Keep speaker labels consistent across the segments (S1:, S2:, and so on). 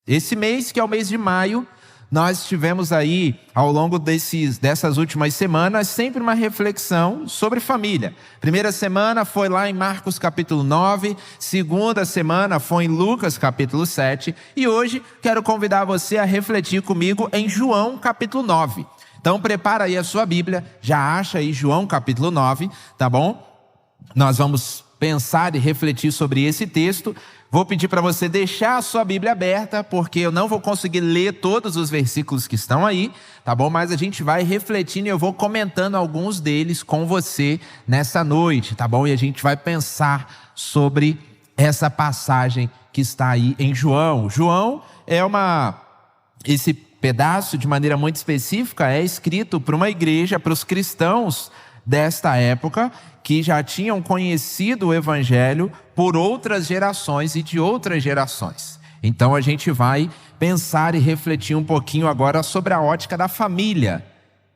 S1: Esse mês, que é o mês de maio, nós tivemos aí, ao longo dessas últimas semanas, sempre uma reflexão sobre família. Primeira semana foi lá em Marcos capítulo 9, segunda semana foi em Lucas capítulo 7, e hoje quero convidar você a refletir comigo em João capítulo 9. Então prepara aí a sua Bíblia, já acha aí João capítulo 9, tá bom? Nós vamos pensar e refletir sobre esse texto. Vou pedir para você deixar a sua Bíblia aberta, porque eu não vou conseguir ler todos os versículos que estão aí, tá bom? Mas a gente vai refletindo e eu vou comentando alguns deles com você nessa noite, tá bom? E a gente vai pensar sobre essa passagem que está aí em João. João é esse pedaço, de maneira muito específica, é escrito para uma igreja, para os cristãos desta época, que já tinham conhecido o Evangelho por outras gerações e de outras gerações. Então a gente vai pensar e refletir um pouquinho agora sobre a ótica da família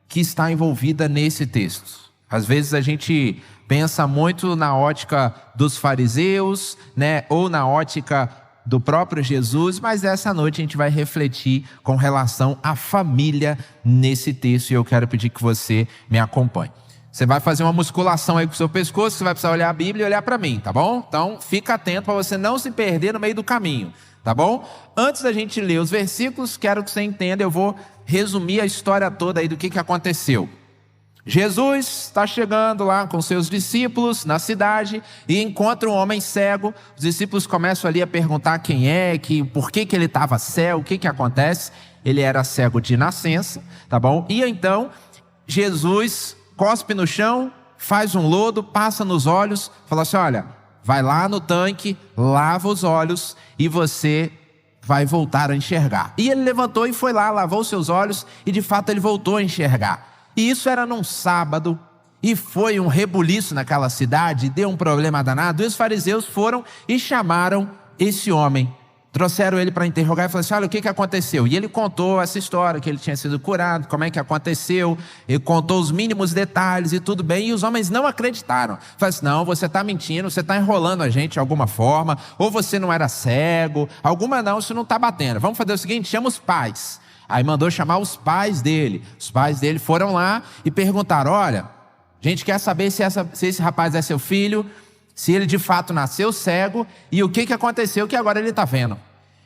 S1: que está envolvida nesse texto. Às vezes a gente pensa muito na ótica dos fariseus, né, ou na ótica do próprio Jesus, mas essa noite a gente vai refletir com relação à família nesse texto, e eu quero pedir que você me acompanhe. Você vai fazer uma musculação aí com o seu pescoço, você vai precisar olhar a Bíblia e olhar para mim, tá bom? Então, fica atento para você não se perder no meio do caminho, tá bom? Antes da gente ler os versículos, quero que você entenda, eu vou resumir a história toda aí do que aconteceu. Jesus está chegando lá com seus discípulos na cidade e encontra um homem cego. Os discípulos começam ali a perguntar quem é, por que ele estava cego, o que acontece. Ele era cego de nascença, tá bom? E então, Jesus cospe no chão, faz um lodo, passa nos olhos, fala assim, olha, vai lá no tanque, lava os olhos e você vai voltar a enxergar. E ele levantou e foi lá, lavou seus olhos e de fato ele voltou a enxergar. E isso era num sábado e foi um rebuliço naquela cidade, deu um problema danado, e os fariseus foram e chamaram esse homem. Trouxeram ele para interrogar e falaram assim, olha, o que aconteceu? E ele contou essa história, que ele tinha sido curado, como é que aconteceu, ele contou os mínimos detalhes e tudo bem, e os homens não acreditaram. Falaram assim, não, você está mentindo, você está enrolando a gente de alguma forma, ou você não era cego, isso não está batendo. Vamos fazer o seguinte, chama os pais. Aí mandou chamar os pais dele. Os pais dele foram lá e perguntaram, olha, a gente quer saber se esse rapaz é seu filho, se ele de fato nasceu cego e o que aconteceu que agora ele está vendo.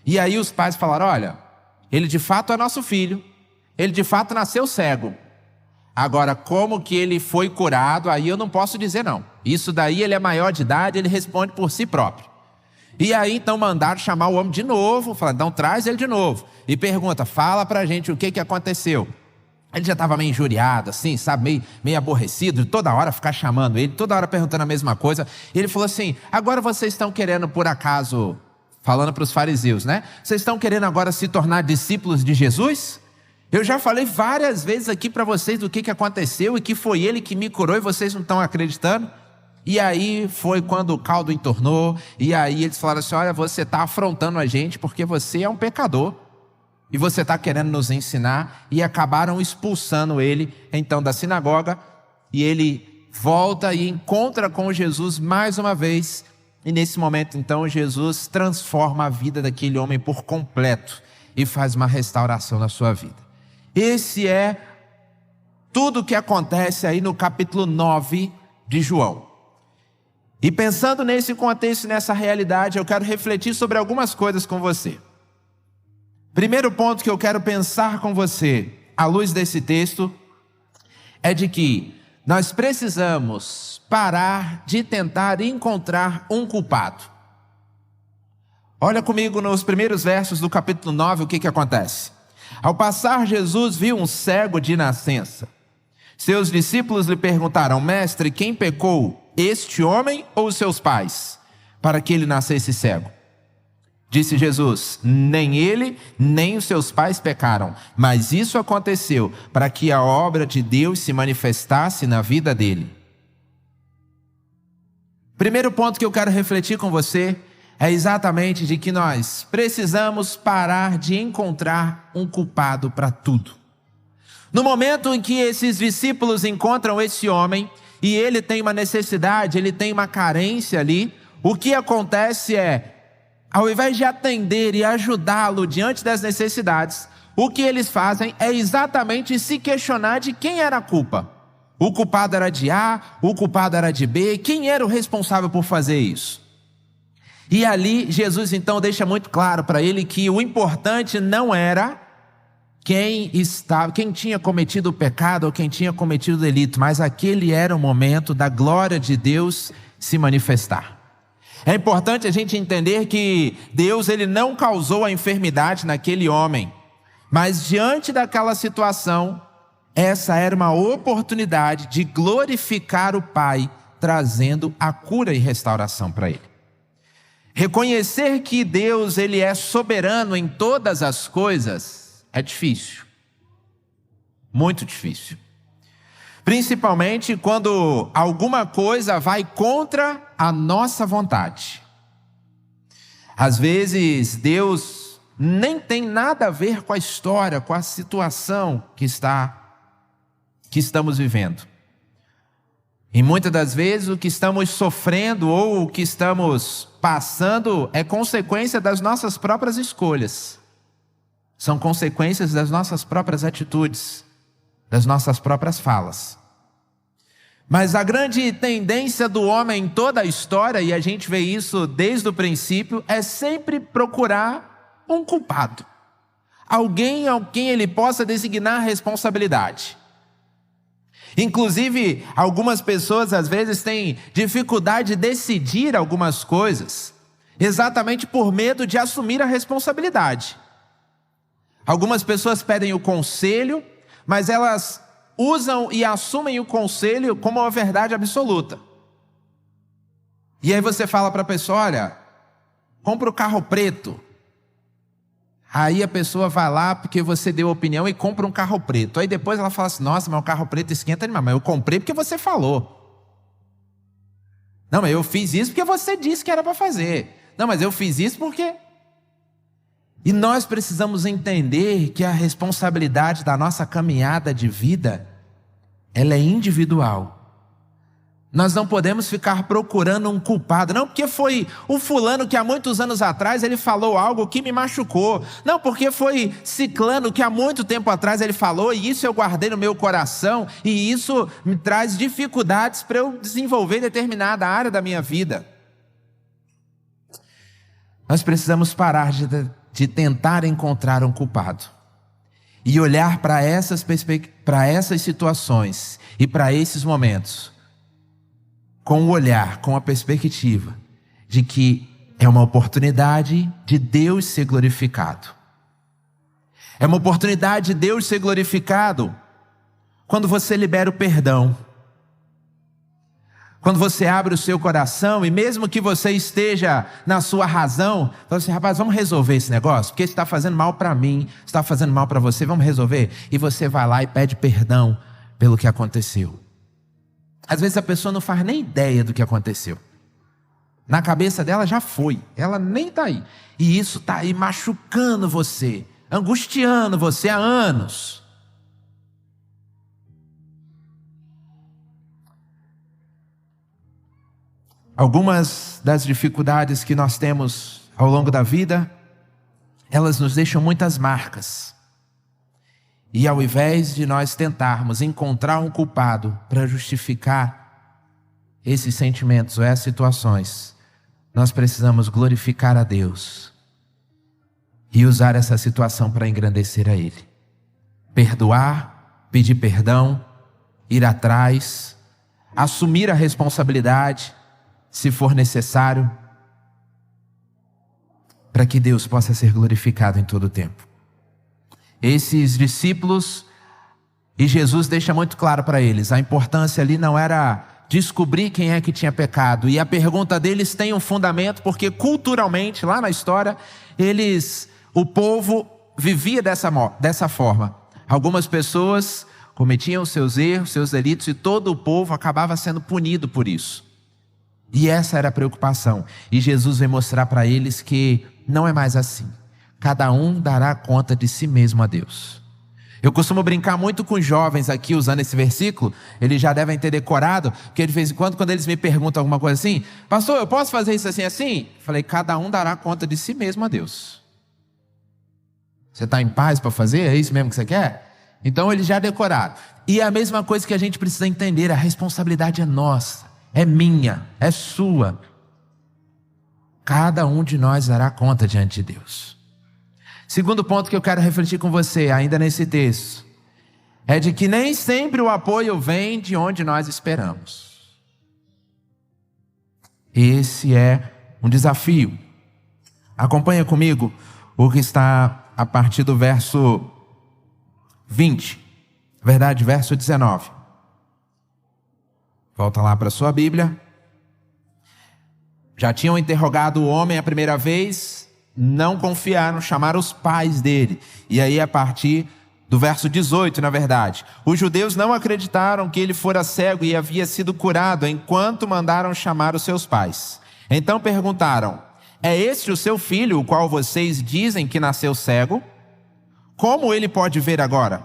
S1: E aí os pais falaram, olha, ele de fato é nosso filho, ele de fato nasceu cego. Agora, como que ele foi curado, aí eu não posso dizer não. Isso daí ele é maior de idade, ele responde por si próprio. E aí então mandaram chamar o homem de novo, falaram, então traz ele de novo. E pergunta, fala pra gente o que aconteceu. Ele já estava meio injuriado, assim, sabe, meio aborrecido, de toda hora ficar chamando ele, toda hora perguntando a mesma coisa. E ele falou assim, agora vocês estão querendo por acaso, falando para os fariseus, né? Vocês estão querendo agora se tornar discípulos de Jesus? Eu já falei várias vezes aqui para vocês do que aconteceu e que foi ele que me curou e vocês não estão acreditando. E aí foi quando o caldo entornou, e aí eles falaram assim, olha, você está afrontando a gente porque você é um pecador. E você está querendo nos ensinar, e acabaram expulsando ele, então, da sinagoga, e ele volta e encontra com Jesus mais uma vez, e nesse momento, então, Jesus transforma a vida daquele homem por completo, e faz uma restauração na sua vida. Esse é tudo o que acontece aí no capítulo 9 de João. E pensando nesse contexto, nessa realidade, eu quero refletir sobre algumas coisas com você. Primeiro ponto que eu quero pensar com você, à luz desse texto, é de que nós precisamos parar de tentar encontrar um culpado. Olha comigo nos primeiros versos do capítulo 9, o que acontece. Ao passar, Jesus viu um cego de nascença. Seus discípulos lhe perguntaram, mestre, quem pecou, este homem ou os seus pais, para que ele nascesse cego? Disse Jesus, nem ele, nem os seus pais pecaram, mas isso aconteceu para que a obra de Deus se manifestasse na vida dele. Primeiro ponto que eu quero refletir com você é exatamente de que nós precisamos parar de encontrar um culpado para tudo. No momento em que esses discípulos encontram esse homem e ele tem uma necessidade, ele tem uma carência ali, o que acontece é, ao invés de atender e ajudá-lo diante das necessidades, o que eles fazem é exatamente se questionar de quem era a culpa. O culpado era de A, o culpado era de B, quem era o responsável por fazer isso? E ali Jesus então deixa muito claro para ele que o importante não era quem tinha cometido o pecado ou quem tinha cometido o delito, mas aquele era o momento da glória de Deus se manifestar. É importante a gente entender que Deus ele não causou a enfermidade naquele homem, mas diante daquela situação, essa era uma oportunidade de glorificar o Pai, trazendo a cura e restauração para ele. Reconhecer que Deus ele é soberano em todas as coisas é difícil, muito difícil. Principalmente quando alguma coisa vai contra a nossa vontade. Às vezes Deus nem tem nada a ver com a história, com a situação que estamos vivendo. E muitas das vezes o que estamos sofrendo ou o que estamos passando é consequência das nossas próprias escolhas. São consequências das nossas próprias atitudes, das nossas próprias falas. Mas a grande tendência do homem em toda a história, e a gente vê isso desde o princípio, é sempre procurar um culpado. Alguém a quem ele possa designar responsabilidade. Inclusive, algumas pessoas às vezes têm dificuldade de decidir algumas coisas, exatamente por medo de assumir a responsabilidade. Algumas pessoas pedem o conselho, mas elas usam e assumem o conselho como uma verdade absoluta. E aí você fala para a pessoa, olha, compra o carro preto. Aí a pessoa vai lá porque você deu opinião e compra um carro preto. Aí depois ela fala assim, nossa, mas o carro preto esquenta demais. Mas eu comprei porque você falou. Não, mas eu fiz isso porque você disse que era para fazer. Não, mas eu fiz isso porque... E nós precisamos entender que a responsabilidade da nossa caminhada de vida, ela é individual. Nós não podemos ficar procurando um culpado. Não, porque foi o fulano que há muitos anos atrás ele falou algo que me machucou. Não, porque foi ciclano que há muito tempo atrás ele falou e isso eu guardei no meu coração e isso me traz dificuldades para eu desenvolver determinada área da minha vida. Nós precisamos parar de tentar encontrar um culpado e olhar para essas situações e para esses momentos com o olhar, com a perspectiva de que é uma oportunidade de Deus ser glorificado. É uma oportunidade de Deus ser glorificado quando você libera o perdão. Quando você abre o seu coração e mesmo que você esteja na sua razão, fala assim, rapaz, vamos resolver esse negócio? Porque isso está fazendo mal para mim, está fazendo mal para você, vamos resolver? E você vai lá e pede perdão pelo que aconteceu. Às vezes a pessoa não faz nem ideia do que aconteceu. Na cabeça dela já foi, ela nem está aí. E isso está aí machucando você, angustiando você há anos. Algumas das dificuldades que nós temos ao longo da vida, elas nos deixam muitas marcas. E ao invés de nós tentarmos encontrar um culpado para justificar esses sentimentos ou essas situações, nós precisamos glorificar a Deus e usar essa situação para engrandecer a Ele. Perdoar, pedir perdão, ir atrás, assumir a responsabilidade, se for necessário, para que Deus possa ser glorificado em todo o tempo. Esses discípulos, e Jesus deixa muito claro para eles, a importância ali não era descobrir quem é que tinha pecado, e a pergunta deles tem um fundamento, porque culturalmente, lá na história, o povo vivia dessa forma. Algumas pessoas cometiam seus erros, seus delitos, e todo o povo acabava sendo punido por isso. E essa era a preocupação. E Jesus vem mostrar para eles que não é mais assim. Cada um dará conta de si mesmo a Deus. Eu costumo brincar muito com jovens aqui usando esse versículo. Eles já devem ter decorado, porque de vez em quando eles me perguntam alguma coisa assim: pastor, eu posso fazer isso assim assim? Falei, cada um dará conta de si mesmo a Deus. Você está em paz para fazer? É isso mesmo que você quer? Então eles já decoraram. E é a mesma coisa que a gente precisa entender: a responsabilidade é nossa, é minha, é sua. Cada um de nós dará conta diante de Deus. Segundo ponto que eu quero refletir com você, ainda nesse texto, é de que nem sempre o apoio vem de onde nós esperamos. Esse é um desafio. Acompanha comigo o que está a partir do verso 20. Na verdade, verso 19. Volta lá para a sua Bíblia. Já tinham interrogado o homem a primeira vez, não confiaram, chamaram os pais dele. E aí, a partir do verso 18, na verdade, os judeus não acreditaram que ele fora cego e havia sido curado, enquanto mandaram chamar os seus pais. Então perguntaram: é este o seu filho, o qual vocês dizem que nasceu cego? Como ele pode ver agora?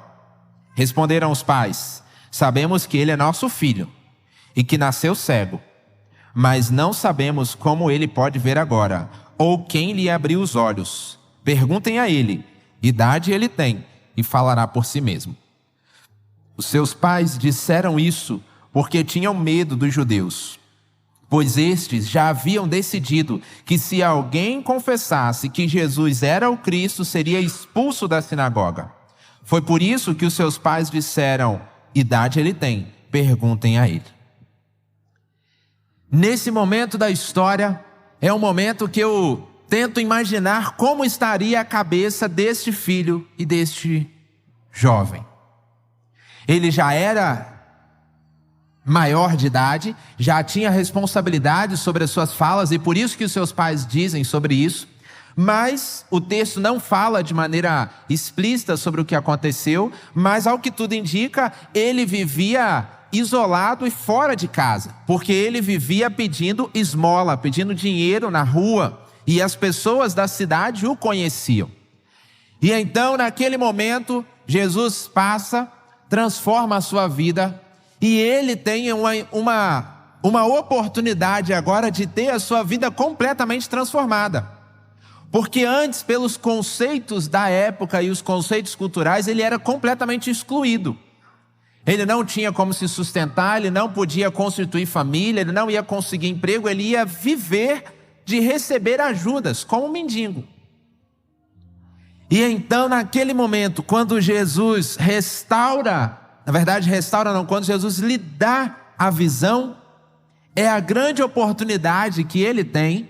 S1: Responderam os pais: sabemos que ele é nosso filho e que nasceu cego, mas não sabemos como ele pode ver agora, ou quem lhe abriu os olhos. Perguntem a ele, idade ele tem, e falará por si mesmo. Os seus pais disseram isso porque tinham medo dos judeus, pois estes já haviam decidido que se alguém confessasse que Jesus era o Cristo, seria expulso da sinagoga. Foi por isso que os seus pais disseram: idade ele tem, perguntem a ele. Nesse momento da história, é um momento que eu tento imaginar como estaria a cabeça deste filho e deste jovem. Ele já era maior de idade, já tinha responsabilidade sobre as suas falas, e por isso que os seus pais dizem sobre isso. Mas o texto não fala de maneira explícita sobre o que aconteceu, mas ao que tudo indica, ele vivia isolado e fora de casa, porque ele vivia pedindo esmola, pedindo dinheiro na rua, e as pessoas da cidade o conheciam. E então, naquele momento, Jesus passa, transforma a sua vida, e ele tem uma oportunidade agora de ter a sua vida completamente transformada. Porque antes, pelos conceitos da época e os conceitos culturais, ele era completamente excluído. Ele não tinha como se sustentar, ele não podia constituir família, ele não ia conseguir emprego, ele ia viver de receber ajudas, como um mendigo. E então, naquele momento, quando Jesus quando Jesus lhe dá a visão, é a grande oportunidade que ele tem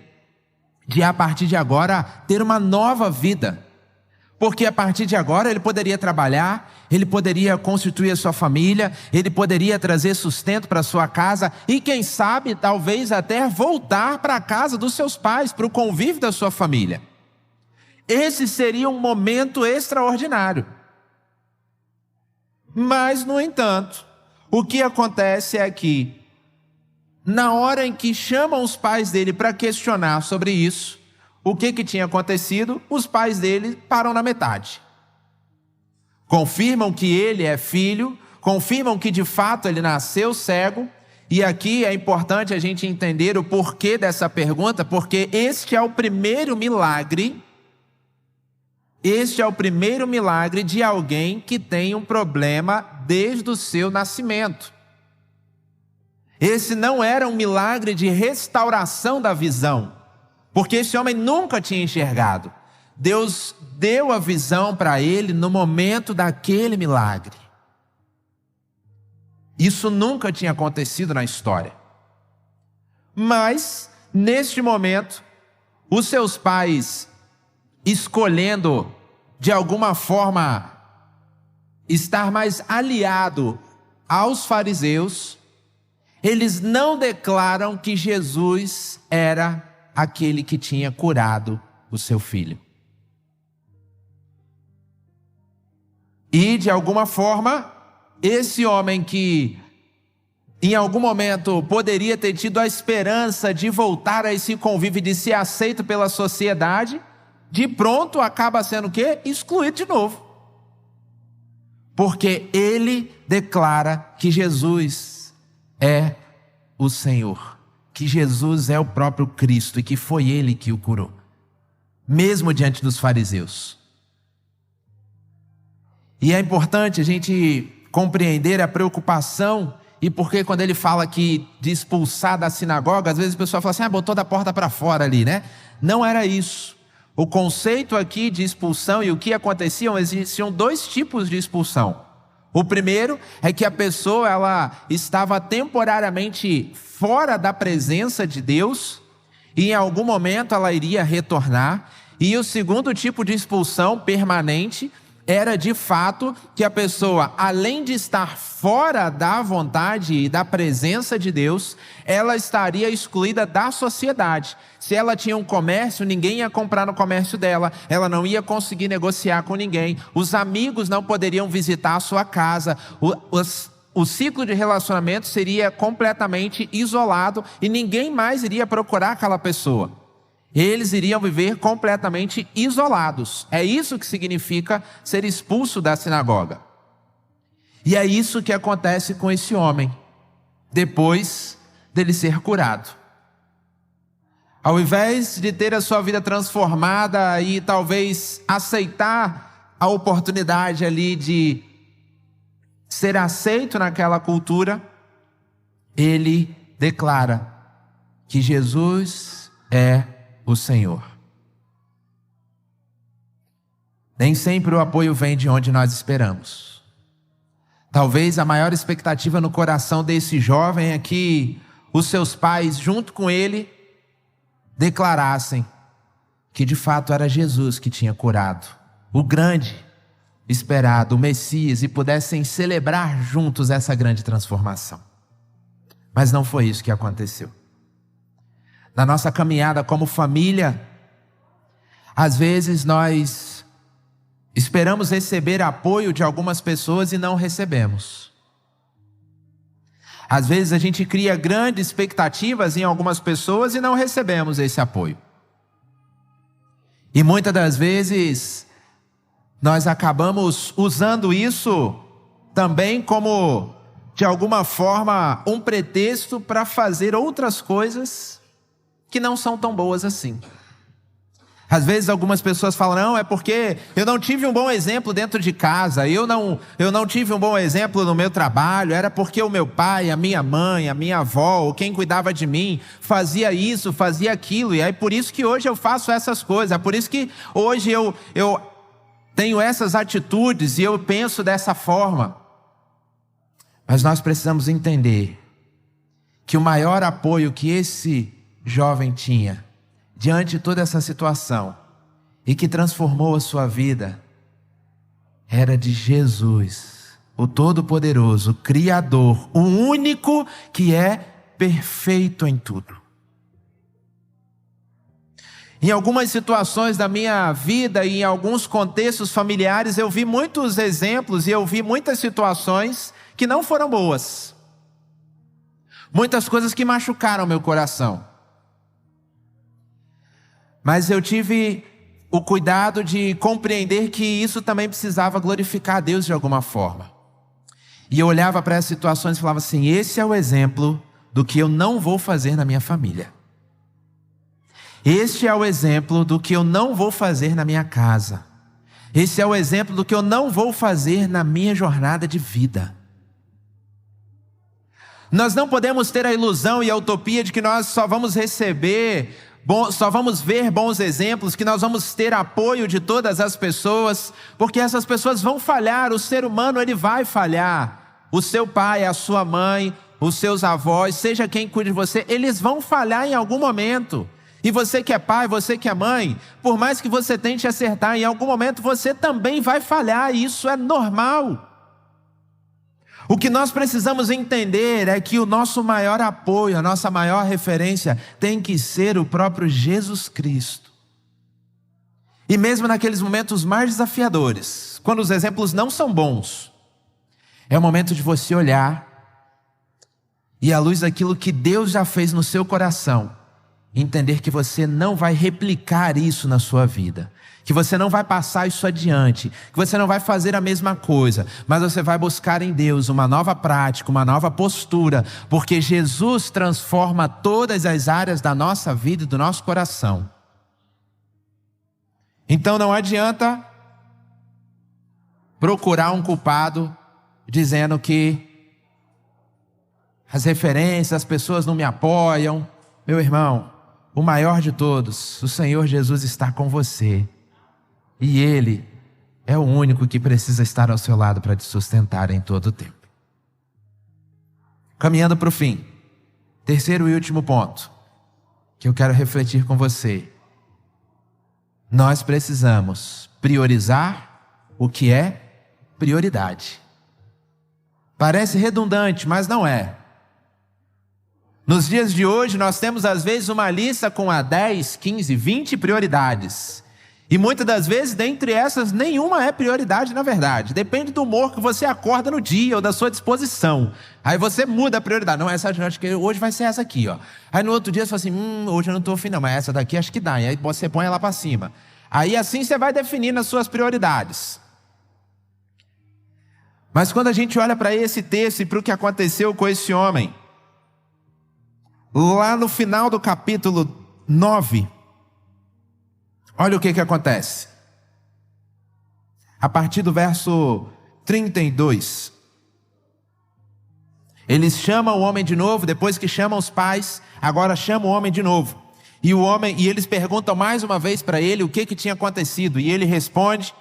S1: de, a partir de agora, ter uma nova vida. Porque a partir de agora ele poderia trabalhar, ele poderia constituir a sua família, ele poderia trazer sustento para a sua casa e, quem sabe, talvez até voltar para a casa dos seus pais, para o convívio da sua família. Esse seria um momento extraordinário. Mas, no entanto, o que acontece é que, na hora em que chamam os pais dele para questionar sobre isso, o que tinha acontecido? Os pais dele param na metade. Confirmam que ele é filho, confirmam que de fato ele nasceu cego, e aqui é importante a gente entender o porquê dessa pergunta, porque este é o primeiro milagre de alguém que tem um problema desde o seu nascimento. Esse não era um milagre de restauração da visão, porque esse homem nunca tinha enxergado. Deus deu a visão para ele no momento daquele milagre. Isso nunca tinha acontecido na história. Mas, neste momento, os seus pais, escolhendo, de alguma forma, estar mais aliado aos fariseus, eles não declaram que Jesus era aquele que tinha curado o seu filho. E, de alguma forma, esse homem que em algum momento poderia ter tido a esperança de voltar a esse convívio, de ser aceito pela sociedade, de pronto acaba sendo o quê? Excluído de novo. porque ele declara que Jesus é o Senhor, que Jesus é o próprio Cristo e que foi ele que o curou, mesmo diante dos fariseus. E é importante a gente compreender a preocupação, e porque quando ele fala aqui de expulsar da sinagoga, às vezes o pessoal fala assim, botou da porta para fora ali, né? Não era isso. O conceito aqui de expulsão e o que acontecia, existiam dois tipos de expulsão. O primeiro é que a pessoa ela estava temporariamente fora da presença de Deus e em algum momento ela iria retornar. E o segundo tipo de expulsão permanente era de fato que a pessoa, além de estar fora da vontade e da presença de Deus, ela estaria excluída da sociedade. Se ela tinha um comércio, ninguém ia comprar no comércio dela, ela não ia conseguir negociar com ninguém, os amigos não poderiam visitar a sua casa, o ciclo de relacionamento seria completamente isolado e ninguém mais iria procurar aquela pessoa. Eles iriam viver completamente isolados. É isso que significa ser expulso da sinagoga. E é isso que acontece com esse homem, depois dele ser curado. Ao invés de ter a sua vida transformada e talvez aceitar a oportunidade ali de ser aceito naquela cultura, ele declara que Jesus é o Senhor. Nem sempre o apoio vem de onde nós esperamos. Talvez a maior expectativa no coração desse jovem é que os seus pais, junto com ele, declarassem que de fato era Jesus que tinha curado, o grande esperado, o Messias, e pudessem celebrar juntos essa grande transformação. Mas não foi isso que aconteceu. Na nossa caminhada como família, às vezes nós esperamos receber apoio de algumas pessoas e não recebemos. Às vezes a gente cria grandes expectativas em algumas pessoas e não recebemos esse apoio. E muitas das vezes nós acabamos usando isso também como, de alguma forma, um pretexto para fazer outras coisas que não são tão boas assim. Às vezes algumas pessoas falam, não, é porque eu não tive um bom exemplo dentro de casa, eu não tive um bom exemplo no meu trabalho, era porque o meu pai, a minha mãe, a minha avó, ou quem cuidava de mim, fazia isso, fazia aquilo, e aí por isso que hoje eu faço essas coisas, é por isso que hoje eu tenho essas atitudes e eu penso dessa forma. Mas nós precisamos entender que o maior apoio que esse jovem tinha diante de toda essa situação e que transformou a sua vida era de Jesus, o Todo-Poderoso, o Criador, o único que é perfeito em tudo. Em algumas situações da minha vida e em alguns contextos familiares eu vi muitos exemplos e eu vi muitas situações que não foram boas, muitas coisas que machucaram meu coração. Mas eu tive o cuidado de compreender que isso também precisava glorificar a Deus de alguma forma. E eu olhava para essas situações e falava assim, esse é o exemplo do que eu não vou fazer na minha família. Este é o exemplo do que eu não vou fazer na minha casa. Esse é o exemplo do que eu não vou fazer na minha jornada de vida. Nós não podemos ter a ilusão e a utopia de que nós só vamos só vamos ver bons exemplos, que nós vamos ter apoio de todas as pessoas, porque essas pessoas vão falhar, o ser humano ele vai falhar. O seu pai, a sua mãe, os seus avós, seja quem cuide de você, eles vão falhar em algum momento. E você que é pai, você que é mãe, por mais que você tente acertar, em algum momento você também vai falhar, e isso é normal. O que nós precisamos entender é que o nosso maior apoio, a nossa maior referência tem que ser o próprio Jesus Cristo. E mesmo naqueles momentos mais desafiadores, quando os exemplos não são bons, é o momento de você olhar e à luz daquilo que Deus já fez no seu coração, entender que você não vai replicar isso na sua vida, que você não vai passar isso adiante, que você não vai fazer a mesma coisa, mas você vai buscar em Deus uma nova prática, uma nova postura, porque Jesus transforma todas as áreas da nossa vida e do nosso coração. Então não adianta procurar um culpado dizendo que as referências, as pessoas não me apoiam. Meu irmão, o maior de todos, o Senhor Jesus está com você. E Ele é o único que precisa estar ao seu lado para te sustentar em todo o tempo. Caminhando para o fim, terceiro e último ponto que eu quero refletir com você. Nós precisamos priorizar o que é prioridade. Parece redundante, mas não é. Nos dias de hoje nós temos às vezes uma lista com 10, 15, 20 prioridades. E muitas das vezes, dentre essas, nenhuma é prioridade na verdade. Depende do humor que você acorda no dia ou da sua disposição. Aí você muda a prioridade. Não, essa acho que hoje vai ser essa aqui, ó. Aí no outro dia você fala assim, hoje eu não estou afim não, mas essa daqui acho que dá. E aí você põe ela para cima. Aí assim você vai definindo as suas prioridades. Mas quando a gente olha para esse texto e para o que aconteceu com esse homem, lá no final do capítulo 9, olha o que acontece. A partir do verso 32. Eles chamam o homem de novo, depois que chamam os pais, agora chamam o homem de novo. E eles perguntam mais uma vez para ele o que tinha acontecido. E ele responde,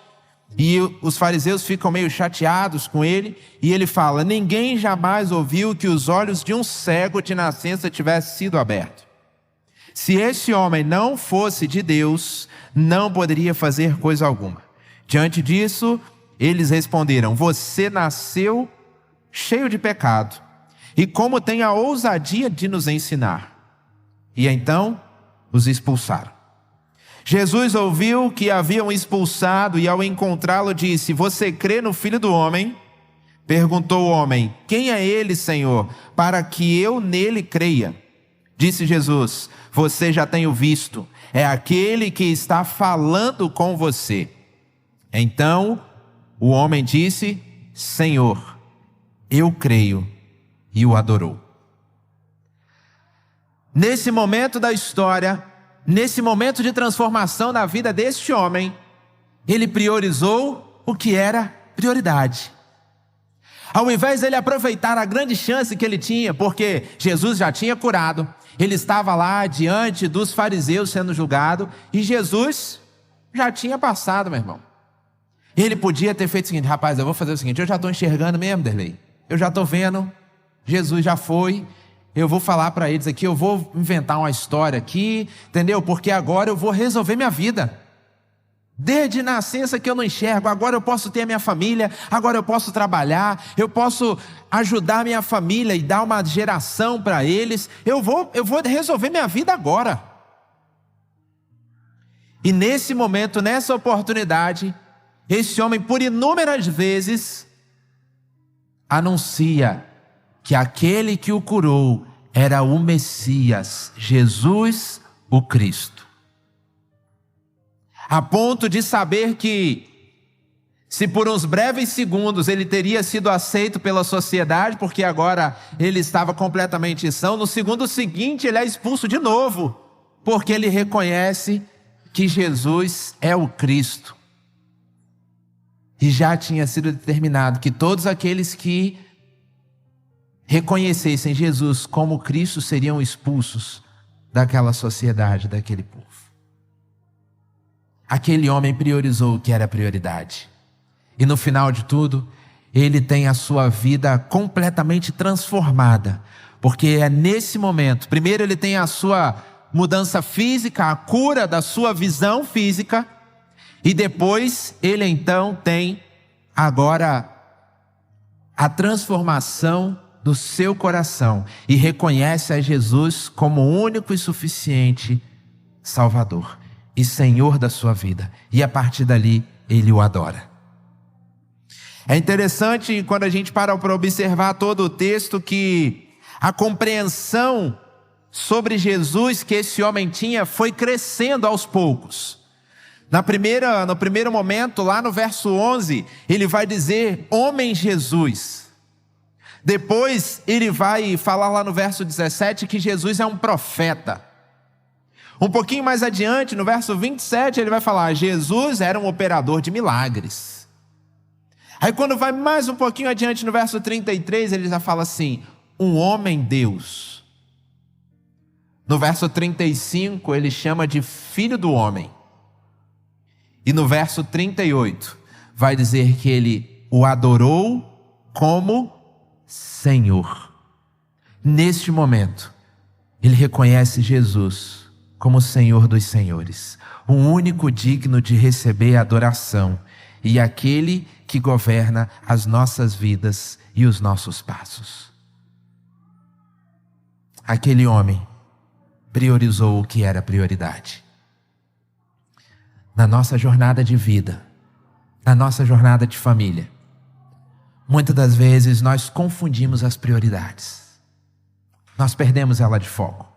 S1: e os fariseus ficam meio chateados com ele. E ele fala, ninguém jamais ouviu que os olhos de um cego de nascença tivessem sido abertos. Se esse homem não fosse de Deus, não poderia fazer coisa alguma. Diante disso, eles responderam, você nasceu cheio de pecado, e como tem a ousadia de nos ensinar? E então os expulsaram. Jesus ouviu que haviam expulsado e ao encontrá-lo disse, você crê no Filho do Homem? Perguntou o homem, quem é ele, Senhor, para que eu nele creia? Disse Jesus, você já tem o visto, é aquele que está falando com você. Então o homem disse, Senhor, eu creio, e o adorou. Nesse momento da história, nesse momento de transformação na vida deste homem, ele priorizou o que era prioridade. Ao invés dele aproveitar a grande chance que ele tinha, porque Jesus já tinha curado, ele estava lá diante dos fariseus sendo julgado, e Jesus já tinha passado, meu irmão. Ele podia ter feito o seguinte, rapaz, eu vou fazer o seguinte, eu já estou enxergando mesmo, Derlei. Eu já estou vendo, Jesus já foi, eu vou falar para eles aqui, eu vou inventar uma história aqui, entendeu? Porque agora eu vou resolver minha vida. Desde nascença que eu não enxergo, agora eu posso ter a minha família, agora eu posso trabalhar, eu posso ajudar a minha família e dar uma geração para eles, eu vou resolver minha vida agora. E nesse momento, nessa oportunidade, esse homem por inúmeras vezes anuncia que aquele que o curou era o Messias, Jesus o Cristo. A ponto de saber que, se por uns breves segundos ele teria sido aceito pela sociedade, porque agora ele estava completamente são, no segundo seguinte ele é expulso de novo, porque ele reconhece que Jesus é o Cristo. E já tinha sido determinado que todos aqueles que reconhecessem Jesus como Cristo seriam expulsos daquela sociedade, daquele povo. Aquele homem priorizou o que era prioridade. E no final de tudo, ele tem a sua vida completamente transformada. Porque é nesse momento, primeiro ele tem a sua mudança física, a cura da sua visão física. E depois ele então tem agora a transformação do seu coração. E reconhece a Jesus como o único e suficiente Salvador e Senhor da sua vida. E a partir dali, ele o adora. É interessante quando a gente para observar todo o texto que a compreensão sobre Jesus que esse homem tinha foi crescendo aos poucos. No primeiro momento, lá no verso 11, ele vai dizer, homem Jesus. Depois ele vai falar lá no verso 17 que Jesus é um profeta. Um pouquinho mais adiante, no verso 27, ele vai falar, Jesus era um operador de milagres. Aí quando vai mais um pouquinho adiante, no verso 33, ele já fala assim, um homem Deus. No verso 35, ele chama de filho do homem. E no verso 38, vai dizer que ele o adorou como Senhor. Neste momento, ele reconhece Jesus como Senhor dos senhores, o único digno de receber adoração e aquele que governa as nossas vidas e os nossos passos. Aquele homem priorizou o que era prioridade. Na nossa jornada de vida, na nossa jornada de família, muitas das vezes nós confundimos as prioridades. Nós perdemos ela de foco.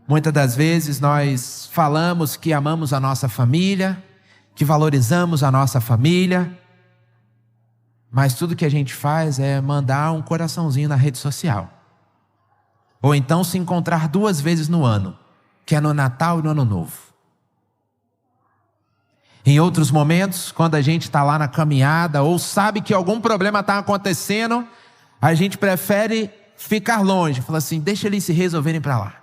S1: Muitas das vezes nós falamos que amamos a nossa família, que valorizamos a nossa família, mas tudo que a gente faz é mandar um coraçãozinho na rede social. Ou então se encontrar 2 vezes no ano, que é no Natal e no Ano Novo. Em outros momentos, quando a gente está lá na caminhada, ou sabe que algum problema está acontecendo, a gente prefere ficar longe, fala assim, deixa eles se resolverem para lá.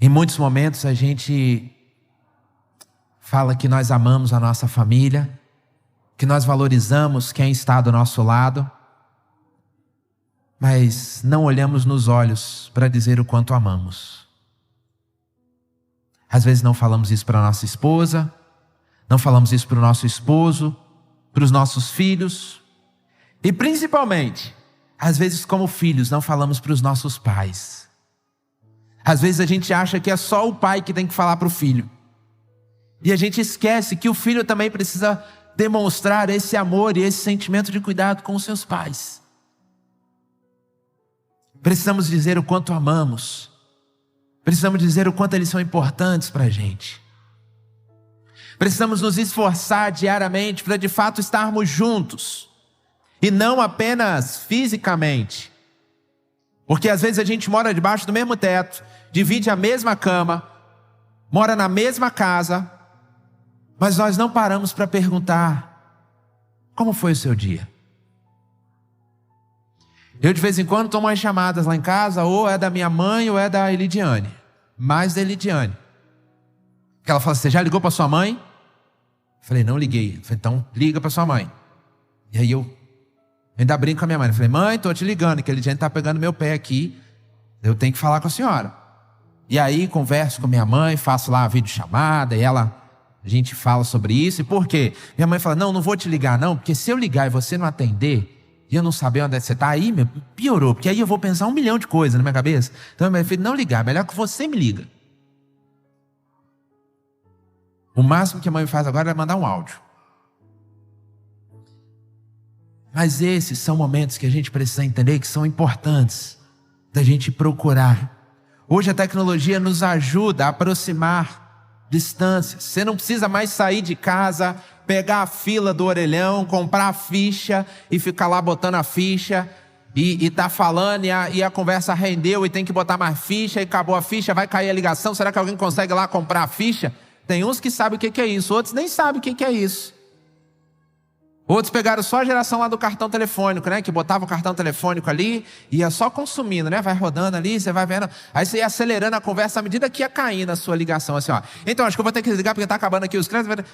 S1: Em muitos momentos a gente fala que nós amamos a nossa família, que nós valorizamos quem está do nosso lado, mas não olhamos nos olhos para dizer o quanto amamos. Às vezes não falamos isso para a nossa esposa, não falamos isso para o nosso esposo, para os nossos filhos, e principalmente, às vezes como filhos, não falamos para os nossos pais. Às vezes a gente acha que é só o pai que tem que falar para o filho. E a gente esquece que o filho também precisa demonstrar esse amor e esse sentimento de cuidado com os seus pais. Precisamos dizer o quanto amamos. Precisamos dizer o quanto eles são importantes para a gente. Precisamos nos esforçar diariamente para de fato estarmos juntos. E não apenas fisicamente. Porque às vezes a gente mora debaixo do mesmo teto, divide a mesma cama, mora na mesma casa, mas nós não paramos para perguntar, como foi o seu dia? Eu de vez em quando tomo umas chamadas lá em casa, ou é da minha mãe ou é da Elidiane, mais da Elidiane. Que ela fala, você já ligou para sua mãe? Eu falei, não liguei. Eu falei, então liga para sua mãe. E aí eu ainda brinco com a minha mãe. Eu falei, mãe, estou te ligando, que a Elidiane está pegando meu pé aqui, eu tenho que falar com a senhora. E aí converso com minha mãe, faço lá a videochamada, e a gente fala sobre isso. E por quê? Minha mãe fala, não vou te ligar não, porque se eu ligar e você não atender, e eu não saber onde você está, aí piorou, porque aí eu vou pensar 1 milhão de coisas na minha cabeça. Então meu filho, não ligar, melhor que você me liga. O máximo que a mãe faz agora é mandar um áudio. Mas esses são momentos que a gente precisa entender que são importantes da gente procurar. Hoje a tecnologia nos ajuda a aproximar distâncias. Você não precisa mais sair de casa, pegar a fila do orelhão, comprar a ficha e ficar lá botando a ficha e tá falando e a conversa rendeu e tem que botar mais ficha e acabou a ficha, vai cair a ligação. Será que alguém consegue lá comprar a ficha? Tem uns que sabem o que é isso, outros nem sabem o que é isso. Outros pegaram só a geração lá do cartão telefônico, né? Que botava o cartão telefônico ali, ia só consumindo, né? Vai rodando ali, você vai vendo. Aí você ia acelerando a conversa à medida que ia caindo a sua ligação, assim, ó. Então, acho que eu vou ter que desligar porque tá acabando aqui os créditos.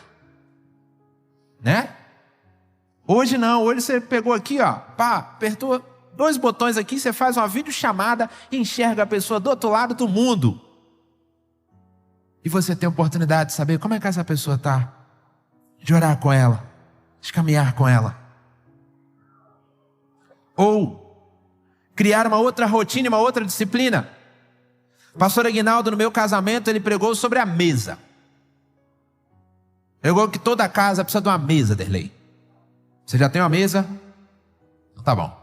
S1: Né? Hoje não, hoje você pegou aqui, ó, pá, apertou 2 botões aqui, você faz uma videochamada e enxerga a pessoa do outro lado do mundo. E você tem a oportunidade de saber como é que essa pessoa tá, de orar com ela, de caminhar com ela. Ou criar uma outra rotina, uma outra disciplina. Pastor Aguinaldo, no meu casamento, ele pregou sobre a mesa. Pregou que toda casa precisa de uma mesa, Derlei. Você já tem uma mesa? Então tá bom.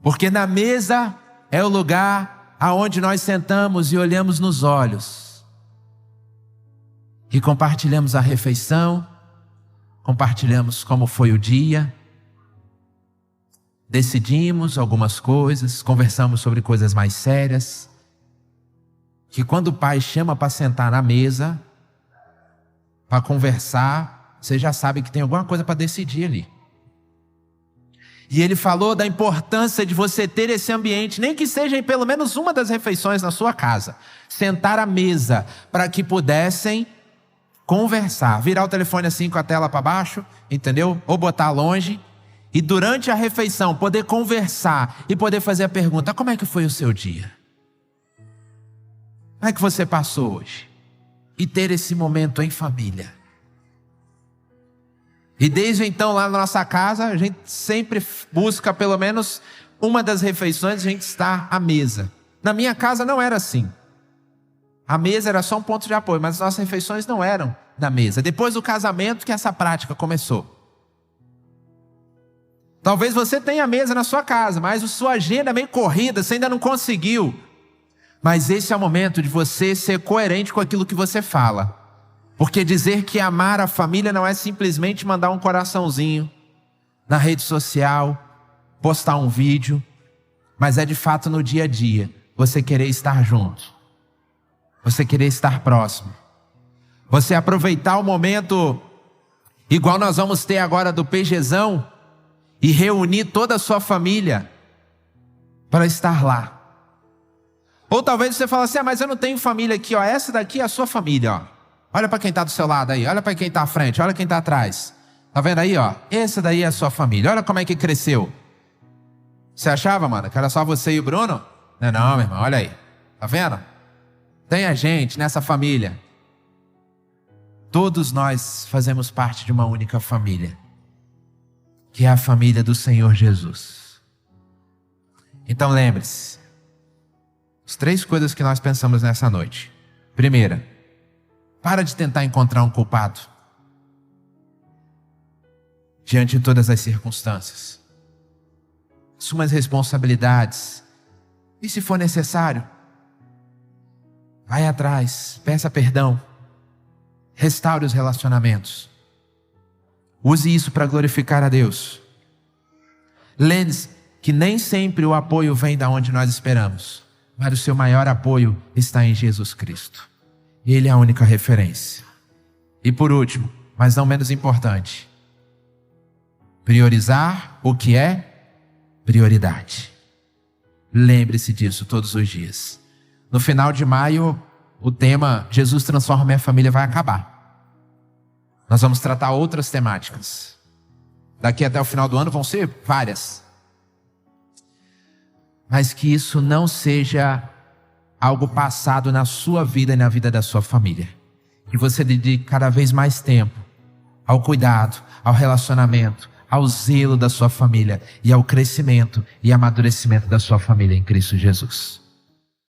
S1: Porque na mesa é o lugar aonde nós sentamos e olhamos nos olhos. E compartilhamos a refeição, compartilhamos como foi o dia, decidimos algumas coisas, conversamos sobre coisas mais sérias. Que quando o pai chama para sentar na mesa, para conversar, você já sabe que tem alguma coisa para decidir ali. E ele falou da importância de você ter esse ambiente, nem que seja em pelo menos uma das refeições na sua casa. Sentar à mesa para que pudessem conversar. Virar o telefone assim com a tela para baixo, entendeu? Ou botar longe. E durante a refeição poder conversar e poder fazer a pergunta: como é que foi o seu dia? Como é que você passou hoje? E ter esse momento em família. E desde então lá na nossa casa, a gente sempre busca pelo menos uma das refeições, a gente estar à mesa. Na minha casa não era assim. A mesa era só um ponto de apoio, mas as nossas refeições não eram na mesa. Depois do casamento que essa prática começou. Talvez você tenha a mesa na sua casa, mas a sua agenda é meio corrida, você ainda não conseguiu. Mas esse é o momento de você ser coerente com aquilo que você fala. Porque dizer que amar a família não é simplesmente mandar um coraçãozinho na rede social, postar um vídeo, mas é de fato no dia a dia, você querer estar junto, você querer estar próximo, você aproveitar o momento, igual nós vamos ter agora do PGzão, e reunir toda a sua família para estar lá. Ou talvez você fale assim: mas eu não tenho família aqui, ó. Essa daqui é a sua família, ó. Olha para quem está do seu lado aí, olha para quem está à frente, olha quem está atrás. Tá vendo aí, ó? Essa daí é a sua família, olha como é que cresceu. Você achava, mano, que era só você e o Bruno? Não, meu irmão, olha aí. Tá vendo? Tem a gente nessa família. Todos nós fazemos parte de uma única família, que é a família do Senhor Jesus. Então lembre-se, as 3 coisas que nós pensamos nessa noite. Primeira, para de tentar encontrar um culpado diante de todas as circunstâncias. Assuma as responsabilidades. E se for necessário, vai atrás, peça perdão, restaure os relacionamentos. Use isso para glorificar a Deus. Lembre-se que nem sempre o apoio vem da onde nós esperamos, mas o seu maior apoio está em Jesus Cristo. Ele é a única referência. E por último, mas não menos importante, priorizar o que é prioridade. Lembre-se disso todos os dias. No final de maio, o tema Jesus transforma minha família vai acabar. Nós vamos tratar outras temáticas. Daqui até o final do ano vão ser várias. Mas que isso não seja algo passado na sua vida e na vida da sua família. Que você dedique cada vez mais tempo ao cuidado, ao relacionamento, ao zelo da sua família e ao crescimento e amadurecimento da sua família em Cristo Jesus.